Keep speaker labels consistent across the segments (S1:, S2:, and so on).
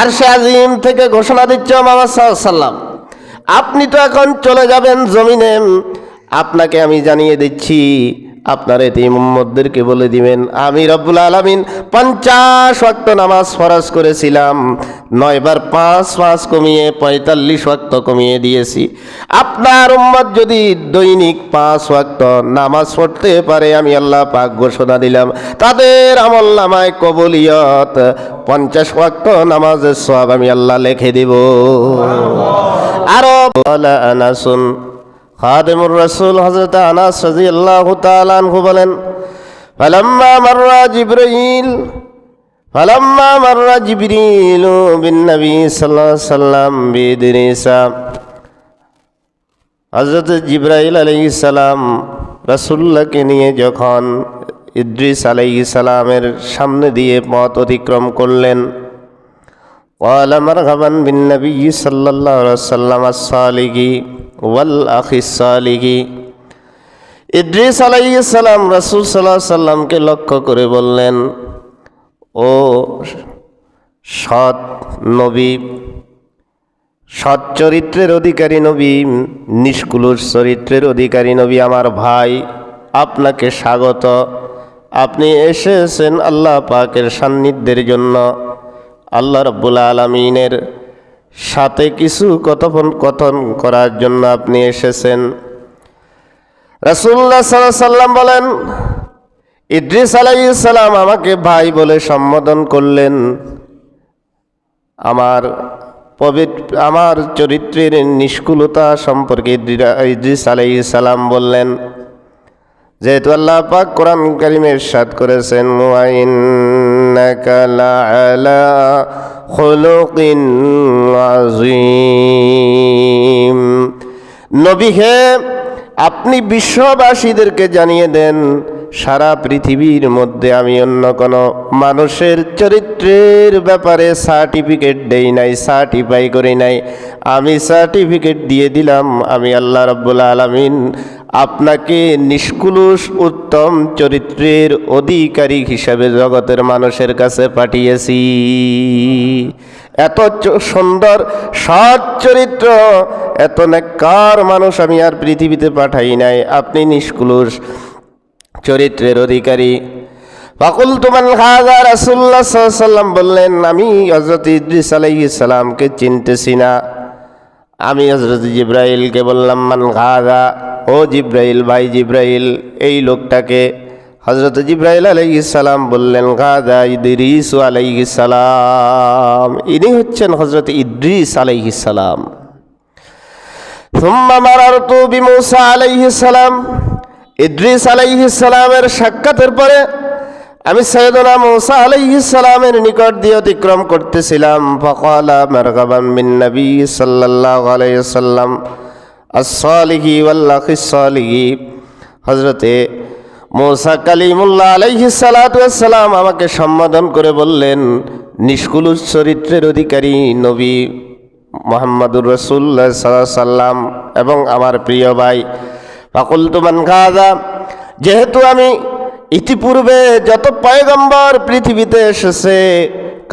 S1: আরশে আজিম থেকে ঘোষণা দিচ্ছে মুহাম্মদ সাল্লাল্লাহু আলাইহি ওয়াসাল্লাম, আপনি তো এখন চলে যাবেন জমিনে, আপনাকে আমি জানিয়ে দিচ্ছি, আপনার এতিম উম্মতদেরকে বলে দিবেন আমি রব্বুল আলামিন 50 ওয়াক্ত নামাজ ফরজ করেছিলাম, 9 বার 5 কমিয়ে 45 ওয়াক্ত কমিয়ে দিয়েছি। আপনার উম্মত যদি দৈনিক 5 ওয়াক্ত নামাজ পড়তে পারে, আমি আল্লাহ পাক ঘোষণা দিলাম তাদের আমল নামায় কবুলিয়ত 50 ওয়াক্ত নামাজের সওয়াব আমি আল্লাহ লিখে দেব। আরো বলা আনাসুন খাদিমুর রাসূল হযরত আনাস রাদিয়াল্লাহু তাআলা আনহু বলেন, ফালাম্মা মাররা জিবরিল বিন নবী সাল্লাল্লাহু আলাইহি সাল্লাম বিইদরিসা, হযরত জিবরাইল আলাইহিস সালাম রাসূলুল্লাহকে নিয়ে যখন ইদ্রিস আলাইহিস সালামের সামনে দিয়ে পথ অতিক্রম করলেন, ক্বালা মারহাবান বিন নবী সাল্লাল্লাহু আলাইহি ওয়াসাল্লাম আস-সালিহি ওয়াল আখিস সালিহি। ইদ্রিস আলাইহিস সালাম রাসূল সাল্লাল্লাহু আলাইহি সাল্লামকে লক্ষ্য করে বললেন, ও সৎ নবী, সৎ চরিত্রের অধিকারী নবী, নিষ্কুলুষ চরিত্রের অধিকারী নবী, আমার ভাই, আপনাকে স্বাগত। আপনি এসেছেন আল্লাহ পাকের সান্নিধ্যের জন্য, আল্লাহ রাব্বুল আলামিনের সাথে কিছু কথন করার জন্য আপনি এসেছেন। রাসূলুল্লাহ সাল্লাল্লাহু আলাইহি সাল্লাম বলেন, ইদ্রিস আলাইহিস সালাম আমাকে ভাই বলে সম্বোধন করলেন। আমার চরিত্রের নিষ্কুলতা সম্পর্কে ইদ্রিস আলাইহিস সালাম বললেন, যেহেতু আল্লাহ পাক কোরআন কারীমে ইরশাদ করেছেন, ওয়া ইন্নাকা লাআলা খুলুকিন আযীম, নবী হে, আপনি বিশ্ববাসীদেরকে জানিয়ে দেন, সারা পৃথিবীর মধ্যে আমি অন্য কোনো মানুষের চরিত্রের ব্যাপারে সার্টিফিকেট দেই নাই, সার্টিফাই করি নাই। আমি সার্টিফিকেট দিয়ে দিলাম, আমি আল্লাহ রাব্বুল আলামিন আপনাকে নিষ্কুলুষ উত্তম চরিত্রের অধিকারী হিসাবে জগতের মানুষের কাছে পাঠিয়েছি। এত সুন্দর সৎ চরিত্র, এত নেককার মানুষ আমি আর পৃথিবীতে পাঠাই নাই, আপনি নিষ্কুলুষ চরিত্রের অধিকারী। ফাকুলতু মান হাযা, রাসূলুল্লাহ সাল্লাল্লাহু আলাইহি সাল্লাম বললেন, আমি হযরত ইদ্রিস আলাইহিস সালামকে চিনতেছি না। আমি হযরত জিবরাইলকে বললাম, মান হাযা, ও জিবরাইল, ভাই জিবরাইল, এই লোকটাকে। হযরত জিবরাইল আলাইহিস সালাম বললেন, হাযা ইদ্রিস আলাইহিস সালাম, ইনি হচ্ছেন হযরত ইদ্রিস আলাইহিস সালাম। সুম্মা মারারতু বিমূসা আলাইহিস সালাম, ইদ্রিস আলাইহিস সালামের সাক্ষাতের পরে আমি সাইয়েদনা মূসা আলাইহিস সালামের নিকট দিয়ে অতিক্রম করতেছিলাম। ফাকালা মারহাবান বিন নবী সাল্লাল্লাহু আলাইহি ওয়াসাল্লাম আস-সালিহি ওয়াল আখিস সালিহি। হযরতে মূসা কালিমুল্লাহ আলাইহিস সালাতু ওয়াস সালাম আমাকে সম্বোধন করে বললেন, নিষ্কুলুষ চরিত্রের অধিকারী নবী মুহাম্মদুর রাসূলুল্লাহ সাল্লাল্লাহু আলাইহি ওয়াসাল্লাম এবং আমার প্রিয় ভাই। ফাকুলতু মান হাযা, যেহেতু আমি ইতিপূর্বে যত পয়গম্বর পৃথিবীতে এসেছে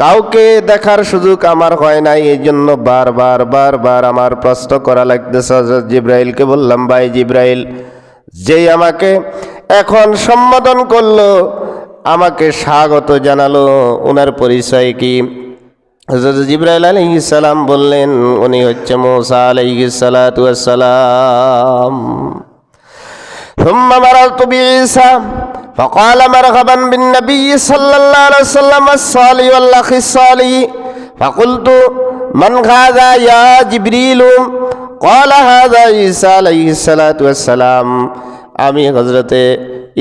S1: কাউকে দেখার সুযোগ আমার হয় নাই, এই জন্য বারবার আমার প্রশ্ন করা লাগতেছে। হযরত জিবরাইলকে বললাম, ভাই জিবরাইল, যেই আমাকে এখন সম্বোধন করলো, আমাকে স্বাগত জানালো, ওনার পরিচয় কি? হযরত জিবরাইল আলাইহিস সালাম বললেন, উনি হচ্ছে মূসা আলাইহিস সালাতু ওয়াস সালাম। ثم مررت بعيسى فقال مرحبا بالنبي صلى الله عليه وسلم الصالح والأخ الصالح. فقلت من هذا يا جبريل؟ قال هذا عيسى عليه الصلاة والسلام. আমি হযরতে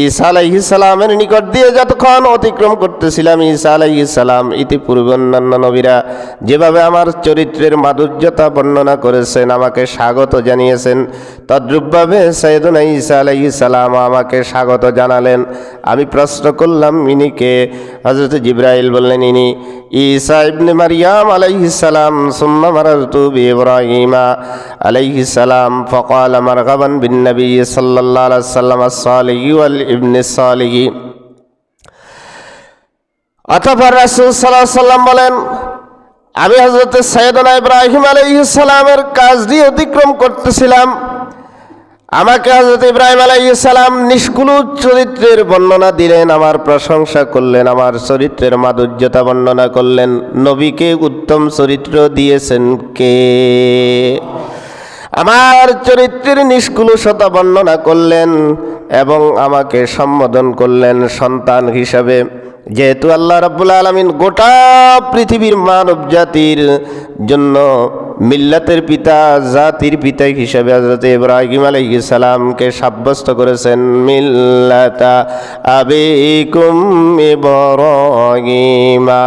S1: ঈসা আলাইহিস সালামের নিকট দিয়ে যতক্ষণ অতিক্রম করতেছিলাম, ঈসা আলাইহিস সালাম ইতিপূর্বে অন্যান্য নবীরা যেভাবে আমার চরিত্রের মাধুর্যতা বর্ণনা করেছেন, আমাকে স্বাগত জানিয়েছেন, তদ্রূপভাবে সাইয়েদুনা ঈসা আলাইহিস সালাম আমাকে স্বাগত জানালেন। আমি প্রশ্ন করলাম, ইনি কে? হযরত জিবরাইল বললেন, ইনি ঈসা ইবনে মারইয়াম আলাইহিস সালাম। সুম্মা মারারতু বিইব্রাহিমা আলাইহিস সালাম ফাকালা মারহাবান বিন নবী সাল্লাল্লাহু আলাইহি ওয়াসাল্লাম আস-সালিহি ওয়াল ইবনে সালিহি। অতঃপর রাসূল সাল্লাল্লাহু আলাইহি ওয়াসাল্লাম বলেন, আমি হযরত সাইয়েদনা ইব্রাহিম আলাইহিস সালামের কাজ দিয়ে অতিক্রম করতেছিলাম। আমাকে হযরত ইব্রাহিম আলাইহিস সালাম নিষ্কুল চরিত্রের বর্ণনা দিলেন, আমার প্রশংসা করলেন, আমার চরিত্রের মাধুর্যতা বর্ণনা করলেন। নবীকে উত্তম চরিত্র দিয়েছেন কে? আমার চরিত্রের নিষ্কুলতা বর্ণনা করলেন এবং আমাকে সম্বোধন করলেন সন্তান হিসাবে। যেহেতু আল্লাহ রাব্বুল আলামিন গোটা পৃথিবীর মানব জাতির জন্য মিল্লাতের পিতা, জাতির পিতা হিসেবে হযরত ইব্রাহিম আলাইহিস সালামকে সাব্যস্ত করেছেন। মিল্লাতা আবিকুম ইব্রাহিমা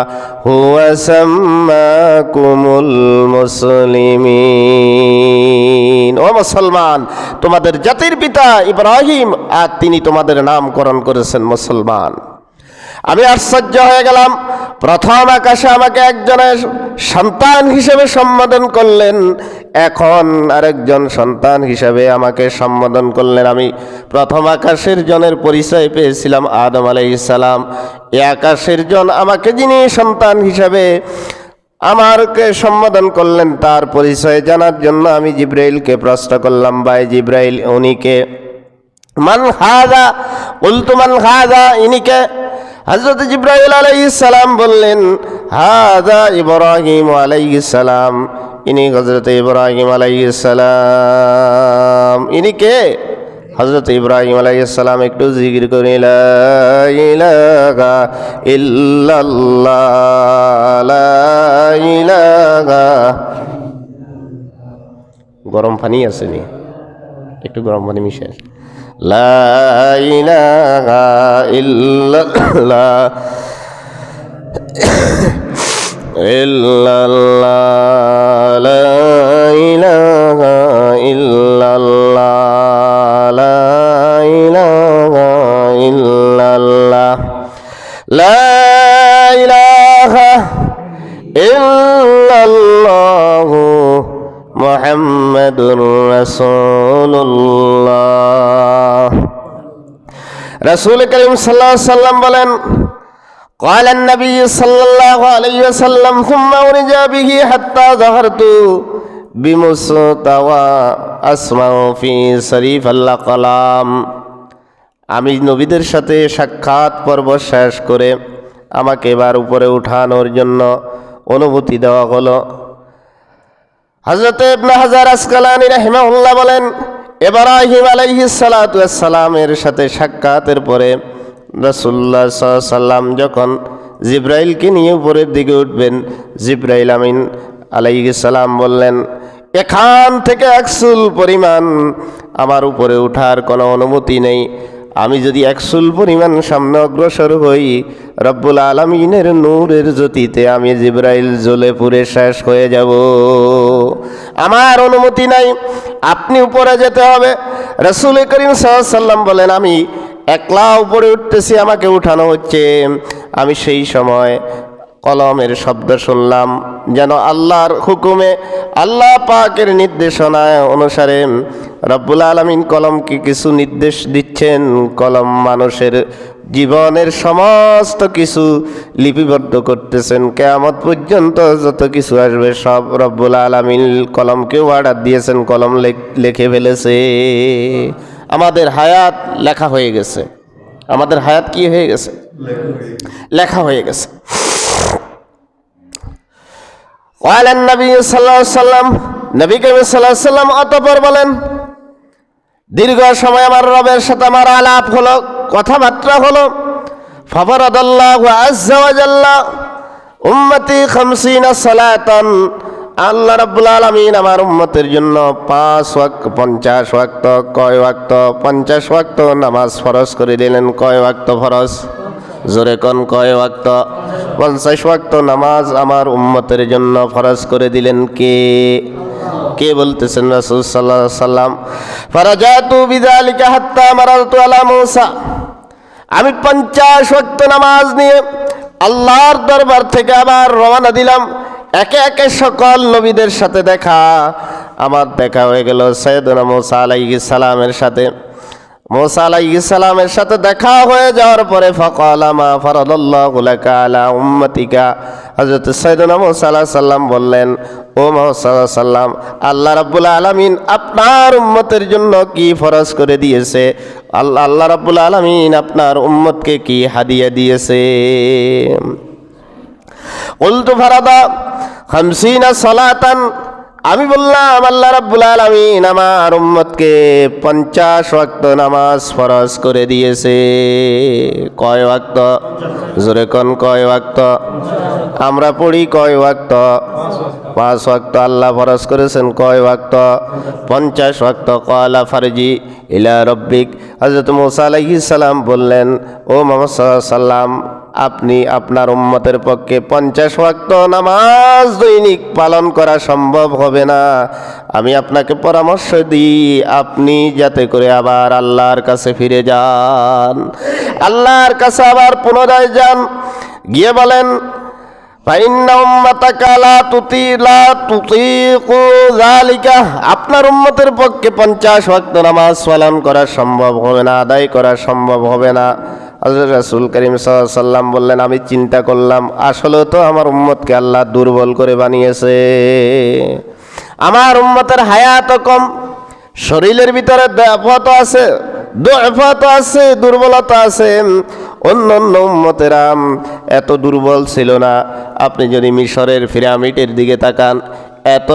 S1: হুয়া সাম্মাকুমুল মুসলিমিন। ও মুসলমান, তোমাদের জাতির পিতা ইব্রাহিম আর তিনি তোমাদের নামকরণ করেছেন মুসলমান। আমি আশ্চর্য হয়ে গেলাম। প্রথম আকাশে আমাকে একজনের সন্তান হিসেবে সম্বোধন করলেন, এখন আরেকজন সন্তান হিসেবে আমাকে সম্বোধন করলেন। আমি প্রথম আকাশের জনের পরিচয় পেয়েছিলাম আদম আলাইহিস সালাম। এই আকাশের জন আমাকে যিনি সন্তান হিসেবে আমাকে সম্বোধন করলেন, তার পরিচয় জানার জন্য আমি জিব্রাইলকে প্রশ্ন করলাম, ভাই জিব্রাইল, উনিকে? মান হাযা? কুলতু মান হাযা, ইনিকে? হযরত জিব্রাইল আলাইহিস সালাম বললেন, হাযা ইব্রাহিম আলাইহিস সালাম। ইনি হযরত ইব্রাহিম আলাইহিস সালাম। ইনি কে? হযরত ইব্রাহিম আলাইহিস সালাম। একটু জিকির করি, লা ইলাহা ইল্লাল্লাহ, লা ইলাহা। গরম পানি আছে নি? একটু গরম পানি মিশাই। লা ইলাহা ইল্লাল্লাহ ইল্লাল্লাহ, লা ইলাহা ইল্লাল্লাহ, লা ইলাহা ইল্লাল্লাহ, লা ইলাহা ইল্লাল্লাহ মুহাম্মাদুর রাসূলুল্লাহ। রাসূল করিম সাল্লাল্লাহু আলাইহি ওয়াসাল্লাম বলেন, قال النبي صلى الله عليه وسلم ثم أرج به حتى ظهرت بمستوى أسمع في صريف الأقلام। আমি নবীদের সাথে সাক্ষাৎ পর্ব শেষ করে আমাকে এবার উপরে উঠানোর জন্য অনুমতি দেওয়া হলো। হযরত ইবনে হাজার আসকালানী রাহিমাহুল্লাহ বলেন, ইব্রাহিম আলাইহিস সালাতু ওয়াস সালামের সাথে সাক্ষাতের পরে রাসূলুল্লাহ সাল্লাল্লাহু আলাইহি সাল্লাম যখন জিব্রাইলকে নিয়ে উপরের দিকে উঠবেন, জিব্রাইল আমিন আলাইহিস সালাম বললেন, এখান থেকে একচুল পরিমাণ আমার উপরে ওঠার কোনো অনুমতি নেই। আমি যদি একচুল পরিমাণ সামনে অগ্রসর হই, রব্বুল আলামিনের নূরের জ্যোতিতে আমি জিব্রাইল জ্বলে পুড়ে শেষ হয়ে যাব। আমার অনুমতি নাই, আপনি উপরে যেতে হবে। রাসূল করিম সাল্লাল্লাহু আলাইহি সাল্লাম বলেন, আমি একলা উপরে উঠতেছি, আমাকে উঠানো হচ্ছে। আমি সেই সময় কলমের শব্দ শুনলাম, যেন আল্লাহর হুকুমে, আল্লাহ পাকের নির্দেশনায় অনুসারে রব্বুল আলামিন কলমকে কিছু নির্দেশ দিচ্ছেন। কলম মানুষের জীবনের সমস্ত কিছু লিপিবদ্ধ করতেছেন। কিয়ামত পর্যন্ত যত কিছু আসবে সব রব্বুল আলামিন কলমকে অর্ডার দিয়েছেন, কলম লিখে ফেলেছে। আমাদের হায়াত লেখা হয়ে গেছে। আমাদের হায়াত কি হয়ে গেছে? লেখা হয়ে গেছে। قال النبي صلى الله عليه وسلم, নবী করিম সাল্লাল্লাহু আলাইহি ওয়াসাল্লাম অতঃপর বলেন, দীর্ঘ সময় আমার রবের সাথে আমার আলাপ হলো, কথাবার্তা হলো। ফাফারাদাল্লাহু আযজা ওয়া জাল্লা উম্মতি 50 সালাতান। আল্লাহ রাব্বুল আলামিন আমার উম্মতের জন্য 50 ওয়াক্ত, কয় ওয়াক্ত? 50 ওয়াক্ত নামাজ ফরজ করে দিলেন। কয় ওয়াক্ত ফরজ? জোরে কোন, কয় ওয়াক্ত? 50 ওয়াক্ত নামাজ আমার উম্মতের জন্য ফরজ করে দিলেন কে? কে বলতেছেন? রাসূল সাল্লাল্লাহু আলাইহি ওয়াসাল্লাম। ফারাজাতু বিযালিকা হাত্তা মারারতু আলা মূসা। আমি 50 ওয়াক্ত নামাজ নিয়ে আল্লাহর দরবার থেকে আবার রওনা দিলাম। একে একে সকল নবীদের সাথে দেখা। আমার দেখা হয়ে গেল সাইয়েদনা মূসা আলাইহিস সালামের সাথে। মুসা আলাইহিস সালামের সাথে দেখা হয়ে যাওয়ার পরে ফাকালা মা ফারাদাল্লাহু লাকা আলা উম্মাতিকা, হযরত সাইয়েদনা মুসা আলাইহিস সালাম বললেন, ও মুহাম্মদ সাল্লাল্লাহু আলাইহি সাল্লাম, আল্লাহ রাব্বুল আলামিন আপনার উম্মতের জন্য কি ফরজ করে দিয়েছে? আল্লাহ রাব্বুল আলামিন আপনার উম্মতকে কি হাদিয়া দিয়েছে? কুলতু ফারাদা 50 সালাতান, আমি বললাম আল্লাহ রাব্বুল আলামিন আমার উম্মতকে 50 ওয়াক্ত নামাজ ফরজ করে দিয়েছে। কয় ওয়াক্ত? জোরে কোন, কয় ওয়াক্ত? আমরা পড়ি কয় ওয়াক্ত? 5 ওয়াক্ত। আল্লাহ ফরজ করেছেন কয় ওয়াক্ত? 50 ওয়াক্ত। ক্বালা ফারজি ইলা রব্বিক, হযরত মুসা আলাইহিস সালাম বললেন, ও মুহাম্মদ সাল্লাল্লাহু আলাইহি সাল্লাম, আপনি আপনার উম্মতের পক্ষে 50 ওয়াক্ত নামাজ দৈনিক পালন করা সম্ভব হবে না। আমি আপনাকে পরামর্শ দিই, আপনি যাতে করে আবার আল্লাহর কাছে ফিরে যান, আল্লাহর কাছে আবার পুনরায় যান, গিয়ে বলেন ফাইন্না উম্মাতাকা লা তুতিকু যালিকা, আপনার উম্মতের পক্ষে 50 ওয়াক্ত নামাজ পালন করা সম্ভব হবে না, আদায় করা সম্ভব হবে না। হযরত রাসূল করিম সাল্লাল্লাহু আলাইহি ওয়াসাল্লাম বললেন, আমি চিন্তা করলাম আসলে তো আমার উম্মতকে আল্লাহ দুর্বল করে বানিয়েছে। আমার উম্মতের হায়াত কম, শরীরের ভিতরে দুর্বলতা আছে, দুর্বলতা আছে। অন্য অন্য উম্মতেরা এত দুর্বল ছিল না। আপনি যদি মিশরের পিরামিডের দিকে তাকান, এত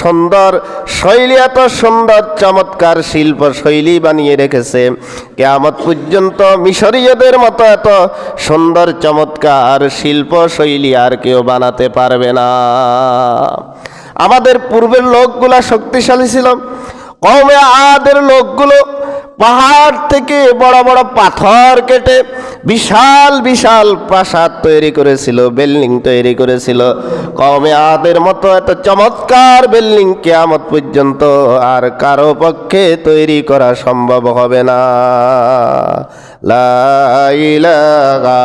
S1: সুন্দর শৈলী, এত সুন্দর চমৎকার শিল্প শৈলী বানিয়ে রেখেছে, কিয়ামত পর্যন্ত মিশরীয়দের মতো এত সুন্দর চমৎকার শিল্প শৈলী আর কেউ বানাতে পারবে না। আমাদের পূর্বের লোকগুলা শক্তিশালী ছিল। কওমে আদের লোকগুলো পাহাড় থেকে বড় বড় পাথর কেটে বিশাল বিশাল প্রাসাদ তৈরি করেছিল, বিল্ডিং তৈরি করেছিল। কওমে আদের মতো এত চমৎকার বিল্ডিং কিয়ামত পর্যন্ত আর কারো পক্ষে তৈরি করা সম্ভব হবে না। লা ইলাহা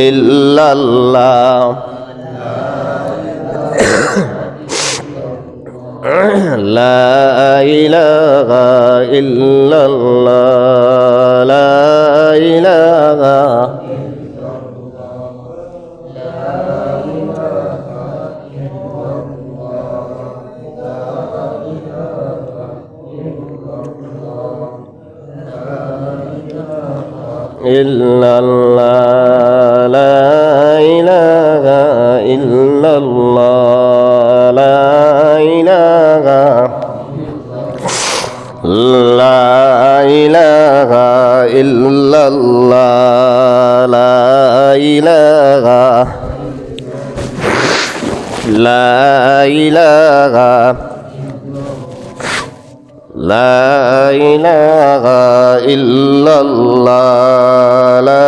S1: ইল্লাল্লাহ, লা ইলাহা ইল্লাল্লাহ, লা ইলাহা ইল্লাল্লাহ, লা ইলাহা ইল্লাল্লাহ, লা ইলাহা, লা ইলাহা ইল্লাল্লাহ, লা ইলাহা, লা ইলাহা, লা ইলাহা ইল্লাল্লাহ, লা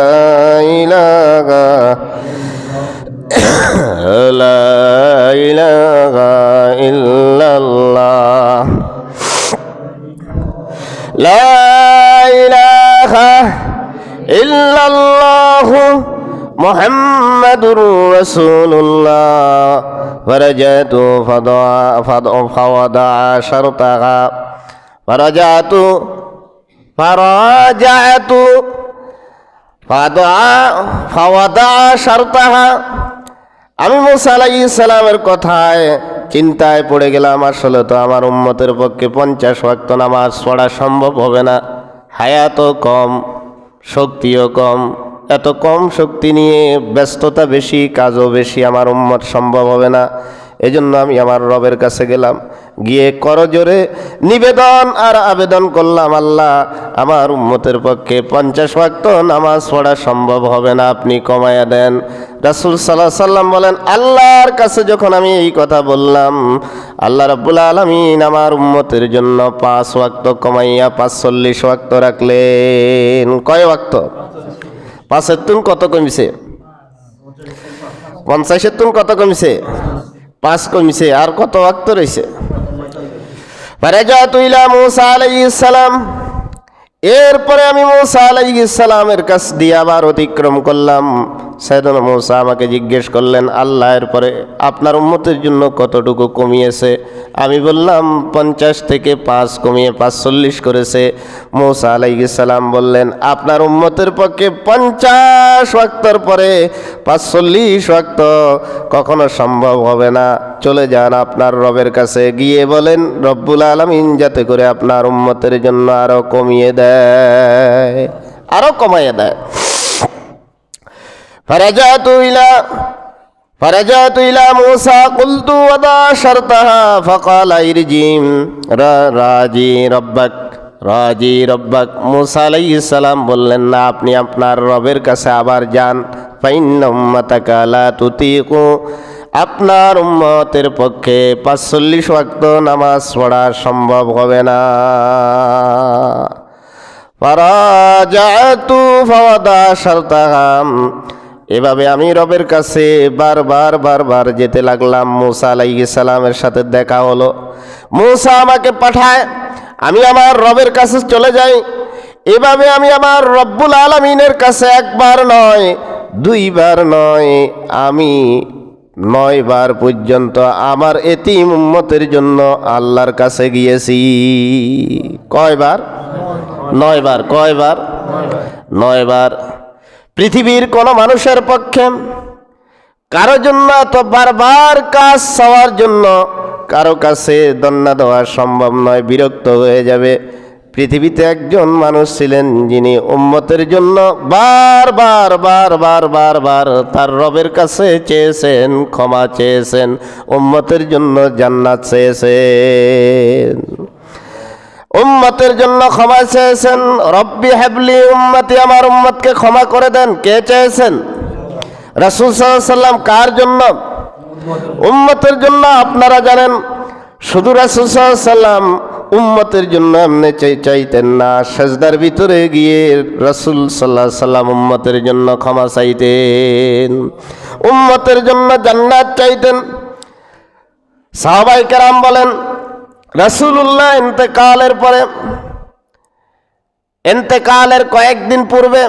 S1: ইলাহা, লা ইলাহা ইল্লাল্লাহ, লা ইলাহা ইল্লাল্লাহ মুহাম্মাদুর রাসূলুল্লাহ। ফারাজাতু ফাওয়াদা শারতাহা, ফারাজাতু ফাওয়াদা শারতাহা। আমি মুসা আলাইহিস সালামের কথায় চিন্তায় পড়ে গেলাম, আসলে তো আমার উম্মতের পক্ষে 50 ওয়াক্ত নামাজ পড়া সম্ভব হবে না। হায়াতও কম, শক্তিও কম, এত কম শক্তি নিয়ে ব্যস্ততা বেশি, কাজও বেশি, আমার উম্মত সম্ভব হবে না। এজন্য আমি আমার রবের কাছে গেলাম, গিয়ে করজোরে নিবেদন আর আবেদন করলাম, আল্লাহ আমার উম্মতের পক্ষে 50 ওয়াক্ত নামাজ পড়া সম্ভব হবে না, আপনি কমায়া দেন। রাসূল সাল্লাল্লাহু আলাইহি সাল্লাম বলেন, আল্লাহর কাছে যখন আমি এই কথা বললাম, আল্লাহ রাব্বুল আলামিন আমার উম্মতের জন্য 5 ওয়াক্ত কমাইয়া 45 ওয়াক্ত রাখলেন। কয় ওয়াক্ত? 5-এর তুন কত কমছে? 50-এর তুন কত কমছে? 5 কমছে। আর কত ওয়াক্ত রয়েছে? ফারাজাতু ইলা মুসা আলাইহিস সালাম, এরপরে আমি মুসা আলাইহিস সালামের কাছ দিয়ে আবার অতিক্রম করলাম, সাইয়েদনা মূসা আমাকে জিজ্ঞেস করলেন, আল্লাহর পরে আপনার উম্মতের জন্য কতটুকু কমিয়েছে? আমি বললাম 50 থেকে 5 কমিয়ে 45 করেছে। মূসা আলাইহিস সালাম বললেন, আপনার উম্মতের পক্ষে 50 ওয়াক্তের পরে 45 ওয়াক্ত কখনো সম্ভব হবে না। চলে যান আপনার রবের কাছে, গিয়ে বলেন রব্বুল আলামিন যাতে করে আপনার উম্মতের জন্য আরো কমিয়ে দেয়, আরো কমাইয়ে দেয়। فرجعت إلى موسى قلت وضع شرطها فقال ارجم রাজি রব্বাক। মূসা আলাইহিস সালাম বললেন, না, আপনি আপনার রবের কাছে আবার যান। ফাইন্না উম্মাতাকা লা তুতিকু, আপনার উম্মতের পক্ষে 45 ওয়াক্ত নামাজ পড়া সম্ভব হবে না। ফারাজাতু ফাওয়াদা শারতাহা, এভাবে আমি রবের কাছে বারবার যেতে লাগলাম। মূসা আলাইহিস সালামের সাথে দেখা হলো। মূসা আমাকে পাঠায়, আমি আমার রবের কাছে চলে যাই। এভাবে আমি আমার রব্বুল আলামিনের কাছে একবার নয়, 2 বার নয়, আমি 9 বার পর্যন্ত আমার এতিম উম্মতের জন্য আল্লাহর কাছে গিয়েছি। কয়বার? 9 বার। কয়বার? 9 বার। পৃথিবীর কোন মানুষের পক্ষে কারো জন্য এত বারবার কাজ চাওয়ার জন্য কারো কাছে দন্না দেওয়া সম্ভব নয়, বিরক্ত হয়ে যাবে। পৃথিবীতে একজন মানুষ ছিলেন যিনি উম্মতের জন্য বারবার তার রবের কাছে চেয়েছেন, ক্ষমা চেয়েছেন, উম্মতের জন্য জান্নাত চেয়েছেন, উম্মতের জন্য ক্ষমা চেয়েছেন। রব্বি হাবলি উম্মতি, আমার উম্মতকে ক্ষমা করে দেন। কে চেয়েছেন? রাসূল সাল্লাল্লাহু আলাইহি সাল্লাম। কার জন্য? উম্মতের জন্য। আপনারা জানেন, শুধু রাসূল সাল্লাল্লাহু আলাইহি সাল্লাম উম্মতের জন্য এমনি চাইতেন না, সিজদার ভিতরে গিয়ে রাসূল সাল্লাল্লাহু আলাইহি সাল্লাম উম্মতের জন্য ক্ষমা চাইতেন, উম্মতের জন্য জান্নাত চাইতেন। সাহাবায়ে কেরাম বলেন, রাসূলুল্লাহ ইন্তেকালের কয়েকদিন পূর্বে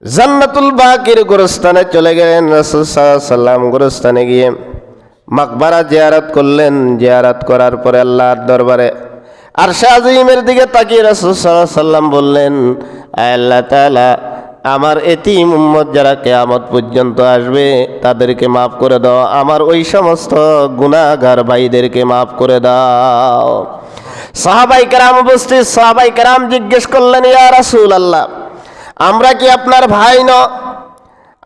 S1: জান্নাতুল বাকির গোরস্থানে চলে গেলেন। রাসূল সাল্লাল্লাহু আলাইহি সাল্লাম গোরস্থানে গিয়ে মাকবারা জিয়ারত করলেন। জিয়ারত করার পরে আল্লাহর দরবারে আরশে আজিমের দিকে তাকিয়ে রাসূল সাল্লাল্লাহু আলাইহি সাল্লাম বললেন, আল্লাহ তাআলা, আমার এতিম উম্মত যারা কিয়ামত পর্যন্ত আসবে তাদেরকে মাফ করে দাও, আমার ওই সমস্ত গুনাহগার ভাইদেরকে মাফ করে দাও। সাহাবায়ে কেরাম উপস্থিত। সাহাবায়ে কেরাম জিজ্ঞেস করলেন, ইয়া রাসূলুল্লাহ, আমরা কি আপনার ভাই না?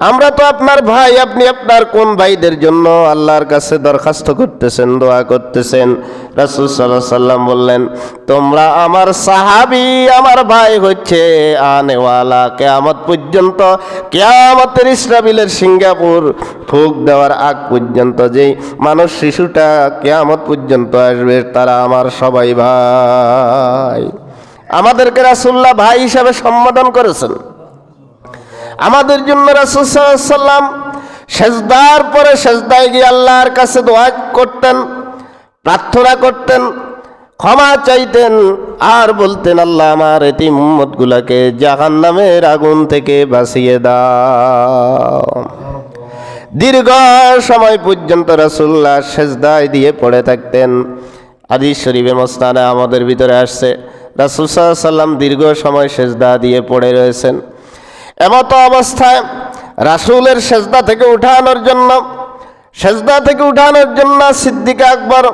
S1: আমরা তো আপনার ভাই, আপনি আপনার কোন ভাইদের জন্য আল্লাহর কাছে দরখাস্ত করতেছেন, দোয়া করতেছেন? রাসূল সাল্লাল্লাহু আলাইহি সাল্লাম বললেন, তোমরা আমার সাহাবী, আমার ভাই হচ্ছে আনেওয়ালা। কিয়ামত পর্যন্ত, কিয়ামতের ইসরাফিলের সিঙ্গাপুর ফুঁক দেওয়ার আগ পর্যন্ত যেই মানুষ শিশুটা কিয়ামত পর্যন্ত আসবে তারা আমার সবাই ভাই। আমাদেরকে রাসূলুল্লাহ ভাই হিসাবে সম্বোধন করেছেন। আমাদের জন্য রাসূল সাল্লাল্লাহু আলাইহি সাল্লাম সেজদার পরে সেজদায় গিয়ে আল্লাহর কাছে দোয়া করতেন, প্রার্থনা করতেন, ক্ষমা চাইতেন, আর বলতেন, আল্লাহ আমার এতিম উম্মতগুলোকে জাহান্নামের আগুন থেকে বাঁচিয়ে দাও। দীর্ঘ সময় পর্যন্ত রাসূলুল্লাহ সেজদায় দিয়ে পড়ে থাকতেন। হাদিস শরীফে মুসনাদে আমাদের ভিতরে আসছে, রাসূল সাল্লাল্লাহু আলাইহি সাল্লাম দীর্ঘ সময় সেজদা দিয়ে পড়ে রয়েছেন। এমত অবস্থায় রাসূলের সেজদা থেকে উঠানোর জন্য সিদ্দিক আকবর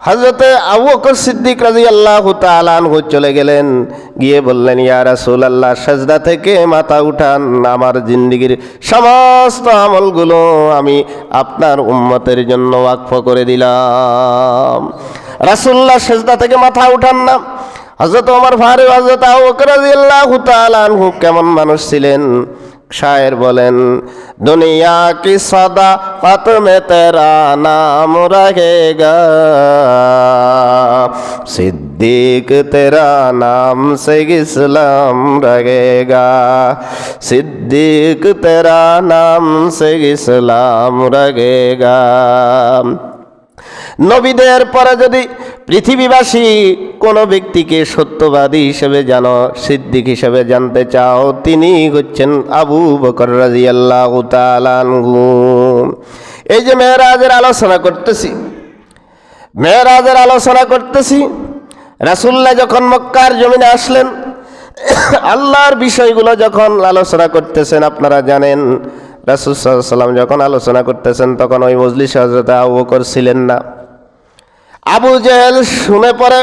S1: হযরতে আবু বকর সিদ্দিক রাদিয়াল্লাহু তাআলা আনহু চলে গেলেন। গিয়ে বললেন, ইয়া রাসূলুল্লাহ, সেজদা থেকে মাথা উঠান, আমার জিন্দেগীর সমস্ত আমলগুলো আমি আপনার উম্মতের জন্য ওয়াকফ করে দিলাম। রাসূলুল্লাহ সেজদা থেকে মাথা উঠান না। হযরত ওমর ফারুক, হযরত আবু বকর রাদিয়াল্লাহু তাআলা আনহু কেমন মানুষ ছিলেন? শায়ের বলেন, দুনিয়া কি সাদাকত মে তেরা নাম রহেগা, সিদ্দিক তেরা নাম সে ইসলাম রহেগা, সিদ্দিক তেরা নাম সে ইসলাম রহেগা। নবীদের পরে যদি পৃথিবীবাসী কোনো ব্যক্তিকে সত্যবাদী হিসেবে জানো, সিদ্দিক হিসেবে জানতে চাও, তিনি হচ্ছেন আবু বকর রাদিয়াল্লাহু তাআলা আনহু। এই যে মেরাজের আলোচনা করতেছি, রাসূলুল্লাহ যখন মক্কার জমিনে আসলেন, আল্লাহর বিষয়গুলো যখন আলোচনা করতেছেন, আপনারা জানেন রাসূল সাল্লাল্লাহু আলাইহি ওয়াসাল্লাম যখন আলোচনা করতেছেন তখন ওই মজলিসে হযরত আবু বকর ছিলেন না। আবু জেহেল শুনে পরে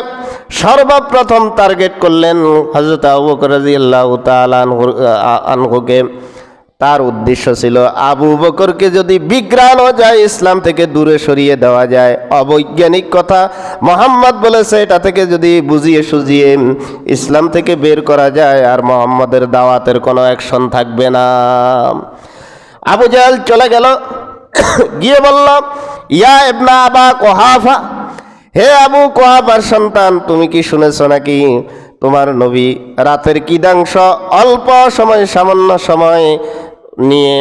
S1: সর্বপ্রথম টার্গেট করলেন হযরত আবু বকর রাদিয়াল্লাহু তাআলা আনহুকে। তার উদ্দেশ্য ছিল আবু বকরকে যদি বিগ্রানো যায়, ইসলাম থেকে দূরে সরিয়ে দেওয়া যায়, অবৈজ্ঞানিক কথা মোহাম্মদ বলেছে এটা থেকে যদি বুঝিয়ে সুঝিয়ে ইসলাম থেকে বের করা যায়, আর মোহাম্মদের দাওয়াতের কোনো অ্যাকশন থাকবে না। আবু জাহেল চলে গেল, গিয়ে বলল, ইয়া ইবনা আবা কুহাফা, হে আবু কুহাফার সন্তান, তুমি কি শুনেছ নাকি তোমার নবী রাতের কিদাংশ অল্প সময়, সামান্য সময় নিয়ে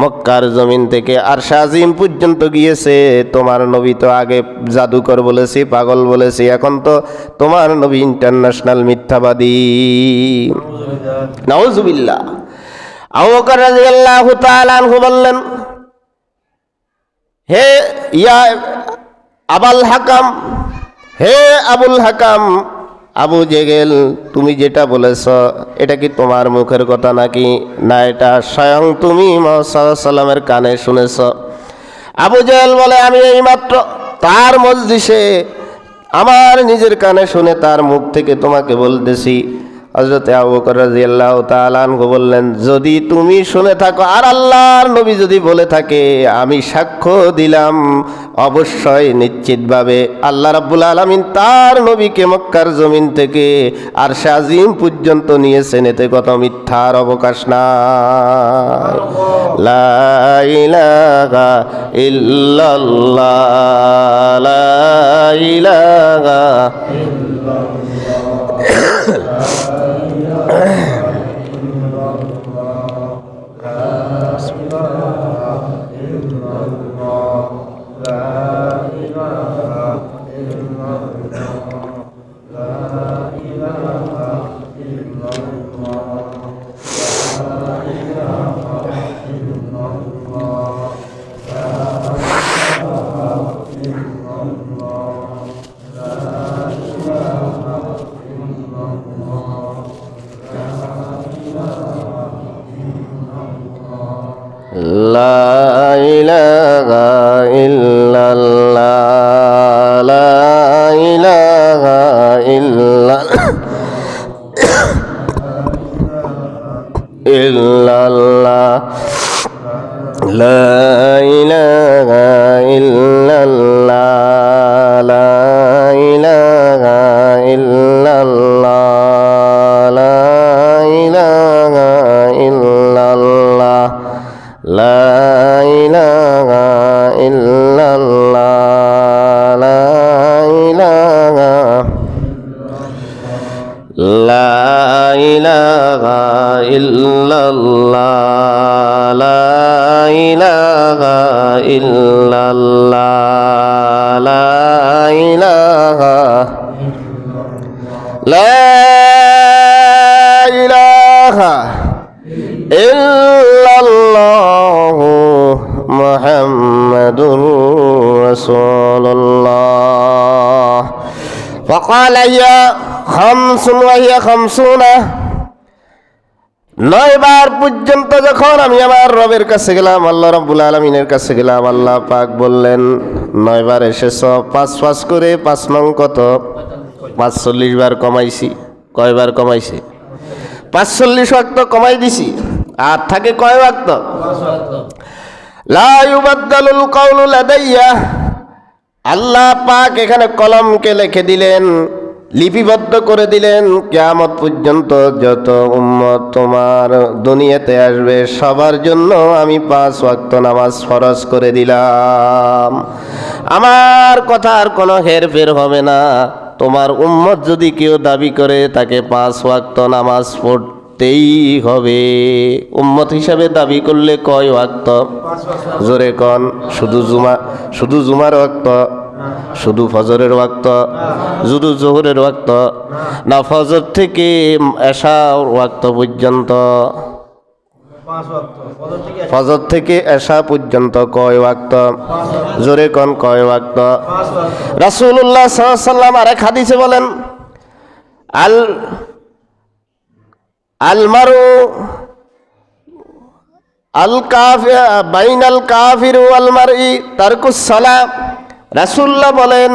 S1: মক্কার জমিন থেকে আরশে আজিম পর্যন্ত গিয়েছে। তোমার নবী তো আগে জাদুকর বলেছি, পাগল বলেছি, এখন তো তোমার নবী ইন্টারন্যাশনাল মিথ্যাবাদী। নাউজুবিল্লাহ। আবু বকর রাদিয়াল্লাহু তাআলা আনহু বললেন, হে ইয়া আবুল হাকাম, হে আবুল হাকাম, আবু জেহেল, তুমি যেটা বলেছ এটা কি তোমার মুখের কথা নাকি না এটা স্বয়ং তুমি মুহাম্মদ সাল্লাল্লাহু আলাইহি ওয়াসাল্লামের কানে শুনেছ? আবু জেহেল বলে, আমি এইমাত্র তার মজলিসে আমার নিজের কানে শুনে তার মুখ থেকে তোমাকে বলতেছি। হযরত আবু বকর রাদিয়াল্লাহু তাআলা আনহু বললেন, যদি তুমি শুনে থাকো আর আল্লাহর নবী যদি বলে থাকে, আমি সাক্ষ্য দিলাম অবশ্যই নিশ্চিতভাবে আল্লাহ রাব্বুল আলামিন তার নবীকে মক্কার জমিন থেকে আরশে আজিম পর্যন্ত নিয়েছেন, এতে কত মিথ্যার অবকাশ নাই। লা ইলাহা ইল্লাল্লাহ, লা ইলাহা لا إله إلا الله، لا إله إلا الله، لا إله إلا الله، لا إله إلا الله، لا إله إلا الله، لا إله إلا الله، لا إله، لا إله إلا الله، لا إله إلا الله، لا إله، لا إله إلا الله محمد رسول الله। فقال يا خمس وهي خمسون، 9 বার পর্যন্ত যখন আমি আমার রবের কাছে গেলাম, আল্লাহ রাব্বুল আলামিনের কাছে গেলাম, আল্লাহ পাক বললেন 9 বার এসেছ, 5 করে 5 নং কত? 45 বার কমাইছি। কয়বার কমাইছি? 45 ওয়াক্ত কমাই দিছি। আর থাকে কয় ওয়াক্ত? 5 ওয়াক্ত। লা ইউবাদদালুল কাউলু লাদাইয়া, আল্লাহ পাক এখানে কলমকে লিখে দিলেন, লিপিবদ্ধ করে দিলেন, কিয়ামত পর্যন্ত যত উম্মত তোমার দুনিয়াতে আসবে সবার জন্য আমি 5 ওয়াক্ত নামাজ ফরজ করে দিলাম। আমার কথার কোনো হেরফের হবে না। তোমার উম্মত যদি কেউ দাবি করে তাকে 5 ওয়াক্ত নামাজ করতেই হবে। উম্মত হিসাবে দাবি করলে কয় ওয়াক্ত? জোরে কন। শুধু জুমার ওয়াক্ত, শুধু ফজরের ওয়াক্ত, শুধু জোহরের ওয়াক্ত, না ফজর থেকে এশার ওয়াক্ত পর্যন্ত? ফজর থেকে এশা পর্যন্ত কয় ওয়াক্ত? জোরে কন, কয় ওয়াক্ত? রাসূলুল্লাহ সাল্লাল্লাহু আলাইহি ওয়াসাল্লাম আরেক হাদিসে বলেন, বাইনাল কাফির ওয়াল মারই তারকুস সালাহ। রাসূলুল্লাহ বলেন,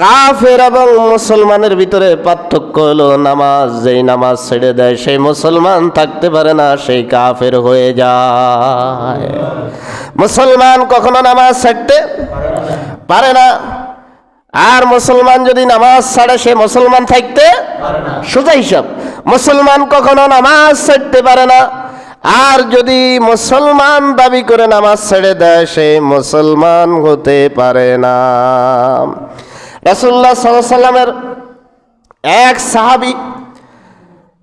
S1: কাফের এবং মুসলমানের ভিতরে পার্থক্য হলো নামাজ। যেই নামাজ ছেড়ে দেয় সেই মুসলমান থাকতে পারে না, সেই কাফের হয়ে যায়। মুসলমান কখনো নামাজ ছাড়তে পারে না, আর মুসলমান যদি নামাজ ছাড়ে সে মুসলমান থাকতে সোজা হিসাব। মুসলমান কখনো নামাজ ছাড়তে পারে না, আর যদি মুসলমান দাবি করে নামাজ ছেড়ে দেয় সে মুসলমান হতে পারে না। রাসূলুল্লাহ সাল্লাল্লাহু আলাইহি ওয়াসাল্লামের এক সাহাবী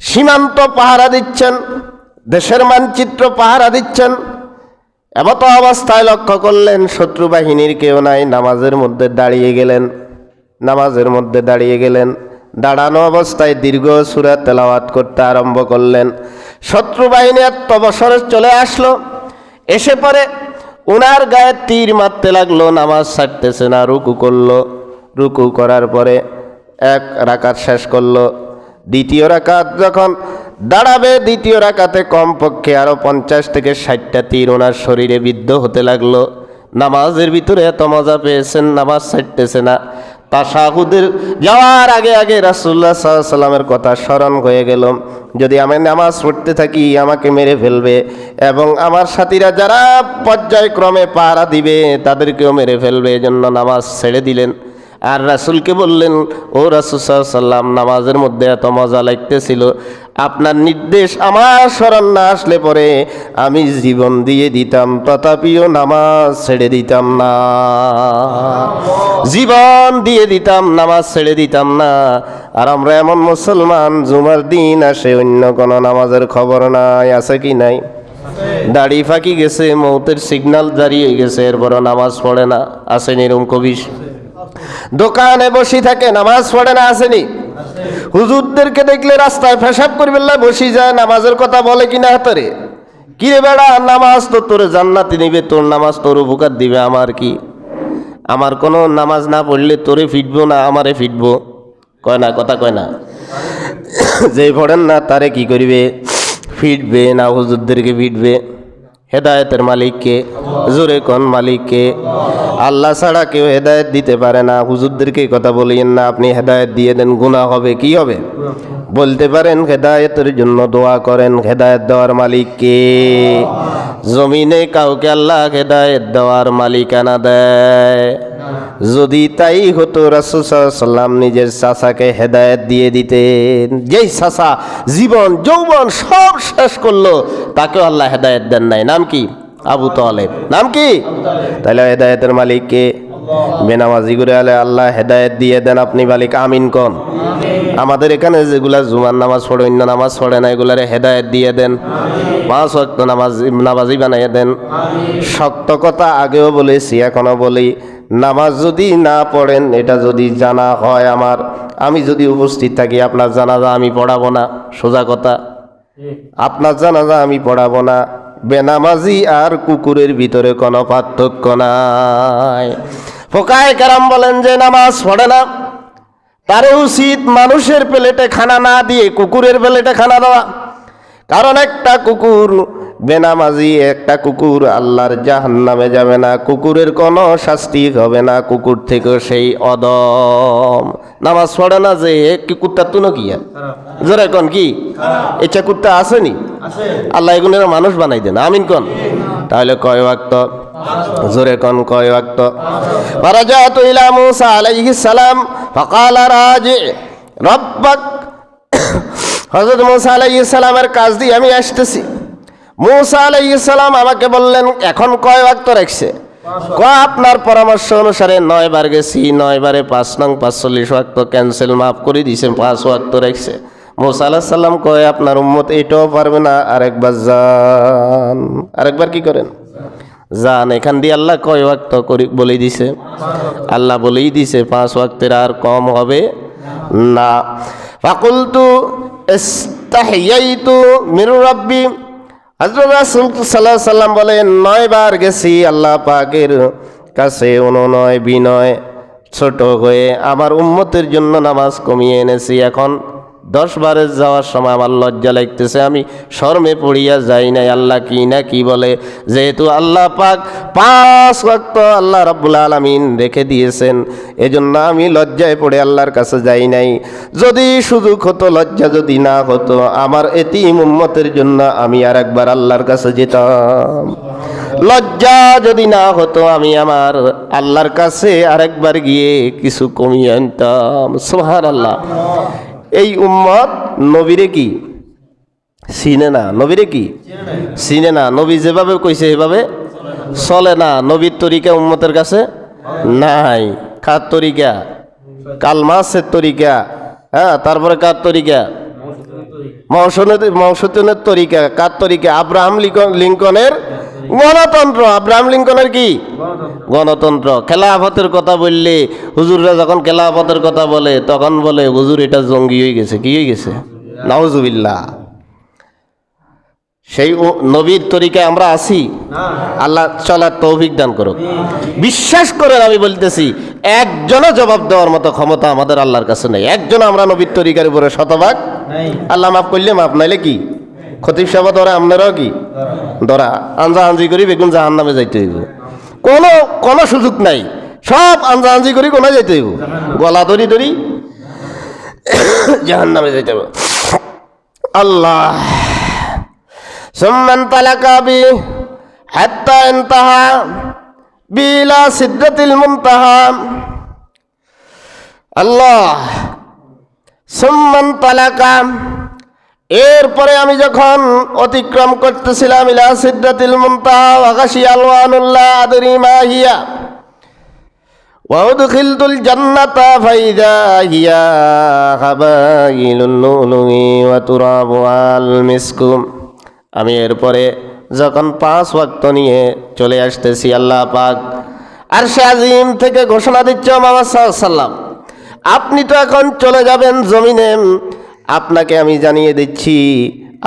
S1: সীমান্ত পাহারা দিচ্ছেন, দেশের মানচিত্র পাহারা দিচ্ছেন। এমত অবস্থায় লক্ষ্য করলেন শত্রু বাহিনীর কেউ নাই, নামাজের মধ্যে দাঁড়িয়ে গেলেন। দাঁড়ানো অবস্থায় দীর্ঘ সূরা তেলাওয়াত করতে আরম্ভ করলেন। শত্রু বাহিনী আত্মবসরে চলে আসলো, এসে পরে উনার গায়ে তীর মারতে লাগলো, নামাজ ছাড়তেছে না। রুকু করার পরে এক রাকাত শেষ করলো। দ্বিতীয় রাকাত যখন দাঁড়াবে, দ্বিতীয় রাকাতে কমপক্ষে আরো 50 থেকে 60টা তীর ওনার শরীরে বিদ্ধ হতে লাগলো। নামাজের ভিতরে এত মজা পেয়েছেন, নামাজ ছাড়তেছে না। তাশাহুদের যাওয়ার আগে আগে রাসূলুল্লাহ সাল্লাল্লাহু আলাইহি ওয়াসাল্লামের কথা স্মরণ হয়ে গেল, যদি আমি নামাজ পড়তে থাকি আমাকে মেরে ফেলবে, এবং আমার সাথীরা যারা পর্যায়ক্রমে পাহারা দিবে তাদেরকেও মেরে ফেলবে। এজন্য নামাজ ছেড়ে দিলেন। আর রাসূলকে বললেন, ও রাসূল সাল্লাল্লাহু আলাইহি ওয়াসাল্লাম, নামাজের মধ্যে এত মজা লাগতেছিল, আপনার নির্দেশ আমার স্মরণ না আসলে পরে আমি জীবন দিয়ে দিতাম, তথাপিও নামাজ ছেড়ে দিতাম না। জীবন দিয়ে দিতাম, নামাজ ছেড়ে দিতাম না। আর আমরা এমন মুসলমান, জুমার দিন আসে অন্য কোনো নামাজের খবর নাই, আছে কি নাই? দাড়ি ফাঁকি গেছে, মৌতের সিগন্যাল দাঁড়িয়ে গেছে, এরপরও নামাজ পড়ে না, আসেনি এরকম কবির? দোকানে বসে থাকে, নামাজ পড়ে না, আসেনি? হুজুরদেরকে দেখলে রাস্তায় পেশাব করবে বসে যায়, নামাজের কথা বলে কিনা হাতরে? কিরে বেড়া, নামাজ তো তোর জান্নাতে নিবে, তোর নামাজ তোর উপকার দিবে, আমার কি? আমার কোনো নামাজ না পড়লে তোরে ফিটবো না, আমারে ফিটবো? কয় না, কথা কয় না। যে পড়েন না তারে কি করিবে? ফিটবে না, হুজুরদেরকে ফিটবে। হেদায়েতের মালিককে? জোরে কোন মালিককে? আল্লাহ ছাড়া কেউ হেদায়েত দিতে পারে না। হুজুরদেরকে কথা বলিয়েন না, আপনি হেদায়েত দিয়ে দেন, গুনাহ হবে। কি হবে? বলতে পারেন হেদায়েতের জন্য দোয়া করেন। হেদায়েত দেওয়ার মালিককে? জমিনে কাউকে আল্লাহ হেদায়েত দেওয়ার মালিকানা দেয়? যদি তাই হতো রাসূল সাল্লাল্লাহু আলাইহি ওয়াসাল্লাম নিজের চাচাকে হেদায়েত দিয়ে দিতেন। যেই চাচা জীবন যৌবন সব শেষ করলো, তাকেও আল্লাহ হেদায়েত দেন নাই। নাম কি? আবু তালেব। নাম কি? তাহলে হেদায়েতের মালিককে? বেনামাজি করে আল্লাহ হেদায়েত দিয়ে দেন, আপনি মালিক আমিন কোন? আমাদের এখানে যেগুলা জুমার নামাজ পড়ে, অন্য নামাজ পড়ে না, এগুলারে হেদায়েত দিয়ে দেন, 5 ওয়াক্ত নামাজি বানাইয়া দেন। সত্য কথা আগেও বলেছি, এখনো বলি, নামাজ যদি না পড়েন, এটা যদি জানা হয় আমার, আমি যদি উপস্থিত থাকি, আপনার জানাজা আমি পড়াবো না। সোজা কথা, আপনার জানাজা আমি পড়াবো না। বেনামাজি আর কুকুরের ভিতরে কোনো পার্থক্য নাই। ফুকায়ে কেরাম বলেন যে নামাজ পড়ে না, তারে উচিত মানুষের প্লেটে খানা না দিয়ে কুকুরের প্লেটে খানা দেওয়া। কারণ একটা কুকুর বেনামাজি, একটা কুকুর আল্লাহর জাহান্নামে যাবে না, কুকুরের কোনো শাস্তি হবে না, কুকুর থেকেও সেই অদম। নামাজ পড়ে না যে কি কুত্তা তুনো কি জোরে এখন কি ইচ্ছা কুত্তা আসেনি? আল্লাহ এগুলোর মানুষ বানাই দেন, আমিন কোন? তাহলে কয় ওয়াক্ত? জোরে কোন কয় ওয়াক্ত? ফারাজাতু ইলা মূসা আলাইহিস সালাম ফাকালা রাজি রব্বাক। হযরত মূসা আলাইহিস সালামের কাজ দিয়ে আমি আসতেছি। মূসা আলাইহিস সালাম আমাকে বললেন, এখন কয় ওয়াক্ত রাখছে? আপনার পরামর্শ অনুসারে 9 বার গেছি, 9 বারে 5 নং 45 ওয়াক্ত ক্যান্সেল, মাফ করে দিয়েছেন, 5 ওয়াক্ত রাখছে। মুসা আলাইহিস সালাম কয় আপনার উম্মত এটাও পারবে না, আরেকবার যান। আরেকবার কি করেন? যান। এখান দিয়ে আল্লাহ কয় ওয়াক্ত করি বলে দিছে? আল্লাহ বলেই দিছে 5 ওয়াক্তের আর কম হবে না। ফাকুলতু ইস্তাহিয়াইতু মির রাব্বি, হযরত রাসূল সাল্লাল্লাহু আলাইহি সাল্লাম বলেন 9 বার গেছি আল্লাহ পাকের কাছে অনুনয় বিনয় ছোট হয়ে আমার উম্মতের জন্য নামাজ কমিয়ে এনেছি। এখন 10 বারে যাওয়ার সময় আমার লজ্জা লাগতেছে, আমি শরমে পড়িয়া যাই নাই। আল্লাহ কি না কি বলে, যেহেতু আল্লাহ পাক 5 ওয়াক্ত আল্লাহ রাব্বুল আলামিন রেখে দিয়েছেন, এজন্য আমি লজ্জায় পড়ে আল্লাহর কাছে যাই নাই। যদি সুযোগ হতো, লজ্জা যদি না হতো, আমার এতিম উম্মতের জন্য আমি আর একবার আল্লাহর কাছে যেতাম। লজ্জা যদি না হতো, আমি আমার আল্লাহর কাছে আরেকবার গিয়ে কিছু কমিয়ে আনতাম। সুবহানাল্লাহ। এই উম্মত নবীরে কি চিনে না? নবীরে কি চিনে না? নবী যেভাবে কইছে এভাবে চলে না। নবীর তরিকা উম্মতের কাছে নাই। কার তরিকা? কালমাসের তরিকা, হ্যাঁ। তারপরে কার তরিকা? মৌসুমের তরিকা। কার তরিকা? আব্রাহাম লিঙ্কনের গণতন্ত্র। আব্রাহাম লিঙ্কনের কি গণতন্ত্র। খেলাফতের কথা বললে হুজুররা যখন খেলাফতের কথা বলে তখন বলে হুজুর এটা জঙ্গি হয়ে গেছে। কি হয়ে গেছে? নাউজুবিল্লাহ। সেই নবীর তরিকায় আমরা আছি? আল্লাহ চলার তৌফিক দান করুক। বিশ্বাস করেন, আমি বলতেছি একজনও জবাব দেওয়ার মতো ক্ষমতা আমাদের আল্লাহর কাছে নেই। একজন আমরা নবীর তরিকার উপরে শতভাগ। আল্লাহ মাফ করলে মাফ, নাইলে কি খতিব সাহেব ধরা, আপনারাও কি ধরা আঞ্জা আঞ্জি করি বেগুন জাহান নামে যাইতে হইব। কোনো সুযোগ নাই, সব আঞ্জা আঞ্জি করি কোনায় যাইতে হইব? গলা ধরি ধরি জাহান নামে যাইতে হইব। আল্লাহ সুম্মান তালাকা বি হাত্তা ইনতাহা বিলা সিদরাতিল মুনতাহা। আল্লাহ সুম্মান তালাকা, এরপরে আমি যখন অতিক্রম করতেছিলাম ইলা সিদরাতিল মুনতাহা ওয়া গাশিয়া আলওয়ানুল্লাহ আদরি মা হিয়া ওয়া উদখিলতুল জান্নাতা ফাইদা হিয়া হাবাইলুন লুলুই ওয়া তুরাবু আল মিসকু। আমি এরপরে যখন 5 ওয়াক্ত নিয়ে চলে আসতেছি, আল্লাহ পাক আরশে আজিম থেকে ঘোষণা দিচ্ছে মুহাম্মদ সাল্লাল্লাহু আলাইহি ওয়াসাল্লাম, আপনি তো এখন চলে যাবেন জমিনে। আপনাকে আমি জানিয়ে দিচ্ছি,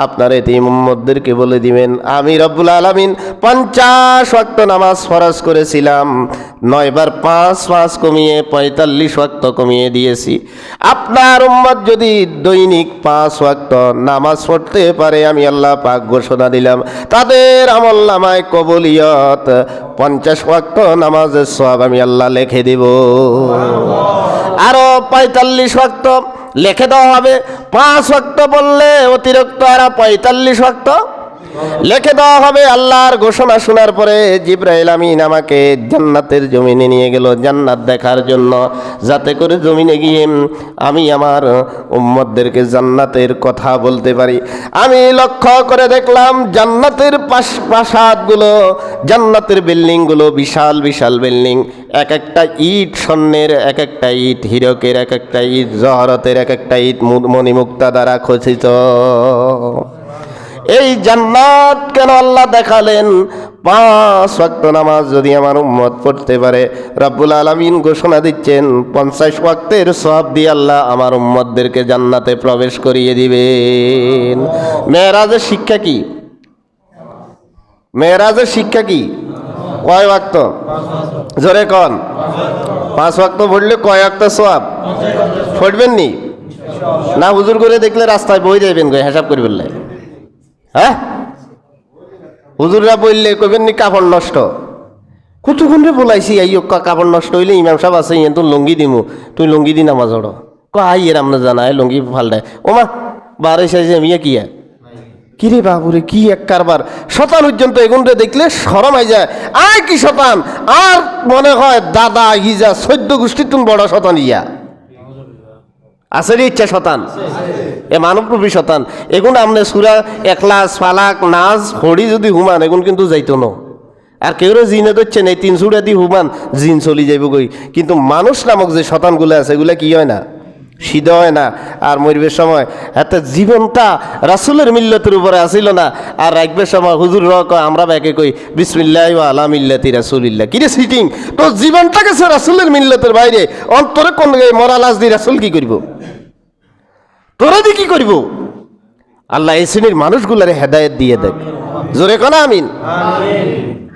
S1: আপনার এতিম উম্মতদেরকে বলে দিবেন আমি রব্বুল আলামিন 50 ওয়াক্ত নামাজ ফরজ করেছিলাম, 9 বার 5 কমিয়ে 45 ওয়াক্ত কমিয়ে দিয়েছি। আপনার উম্মত যদি দৈনিক 5 ওয়াক্ত নামাজ পড়তে পারে, আমি আল্লাহ পাক ঘোষণা দিলাম তাদের আমলনামায় কবুলিয়ত 50 ওয়াক্ত নামাজের সওয়াব আমি আল্লাহ লিখে দেব। আরো 45 ওয়াক্ত লিখে দেওয়া হবে। 5 ওয়াক্ত বললে অতিরিক্ত আর 45 ওয়াক্ত লিখে দেওয়া হবে। আল্লাহর ঘোষণা শোনার পরে জিবরাইল আমিন আমাকে জান্নাতের জমিনে নিয়ে গেল জান্নাত দেখার জন্য, যাতে করে জমিনে গিয়ে আমি আমার উম্মতদেরকে জান্নাতের কথা বলতে পারি। আমি লক্ষ্য করে দেখলাম জান্নাতের প্রাসাদগুলো, জান্নাতের বিল্ডিংগুলো বিশাল বিশাল বিল্ডিং। এক একটা ইট স্বর্ণের, এক একটা ইট হীরকের, এক একটা ইট জহরতের, এক একটা ইট মণিমুক্তা দ্বারা খচিত। এই জান্নাত কেন আল্লাহ দেখালেন? 5 ওয়াক্ত নামাজ যদি আমার উম্মত পড়তে পারে, রব্বুল আলামিন ঘোষণা দিচ্ছেন 50 ওয়াক্তের সওয়াব দিয়ে আল্লাহ আমার উম্মতদেরকে জান্নাতে প্রবেশ করিয়ে দিবেন। মেরাজের শিক্ষা কি? মেরাজের শিক্ষা কি? কয় ওয়াক্ত? জোরে কোন? 5 ওয়াক্ত পড়লে কয় ওয়াক্ত সওয়াব? পড়বেন নি না? হুজুর করে দেখলে রাস্তায় বই যাবেন গো, হিসাব করে বললে। হ্যাঁ, হুজুররা বললে কইবেন নি কাপড় নষ্ট। কতক্ষণ রে বলাইছি এই কাপড় নষ্ট হইলে ইমাম সাহেব আছে ইয়ে তো লুঙ্গি দিমু, তুই লুঙ্গি দি নামাজ পড়ো। আই এর আমরা জানাই লুঙ্গি ফালটায় ওমা বারে সাইজে মিয়া কিয়া কিরে বাবুরে কি এক কারবার। শতান পর্যন্ত এগুনরে দেখলে শরম হয়ে যায়। আয় কি শতান, আর মনে হয় দাদা হিজা 14 গোষ্ঠীর তুমি বড় শতান ইয়া আসলে ইচ্ছা শতান, এ মানবরূপী শতান। এগুন আমনে সুরা এখলাস ফালাক নাজ হড়ি যদি হুমান এগুন কিন্তু যাইতো না। আর কেউ জিনে ধরছে নেই 3 সুরা দি হুমান জিন চলি যাইব গই। কিন্তু মানুষ নামক যে শতানগুলো আছে এগুলা কি হয় না? সিদ্ধ হয় না আর মরবের সময় এত জীবনটা রাসূলের মিল্লতের উপরে আসিল না আর রাখবে সময় হুজুর কয় আমরা ব্যাকে কই বিসমিল্লাহ ওয়া আলা মিল্লাতি রাসূলিল্লাহ। কিরে সিটিং তো জীবনটা গেছে রাসূলের মিল্লতের বাইরে, অন্তরে কোন মরা লাশ দিয়ে রাসূল কি করব, তোরা দিয়ে কি করব? আল্লাহ এই শ্রেণীর মানুষগুলারে হেদায়েত দিয়ে দেখ, জোরে কোন আমিন।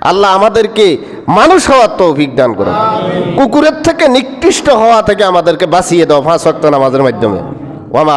S1: আল্লাহ আমাদেরকে মানুষ হওয়ার তৌফিক দান করো, কুকুরের থেকে নিকৃষ্ট হওয়া থেকে আমাদেরকে বাঁচিয়ে দাও 5 ওয়াক্ত নামাজের মাধ্যমে। ওয়া মা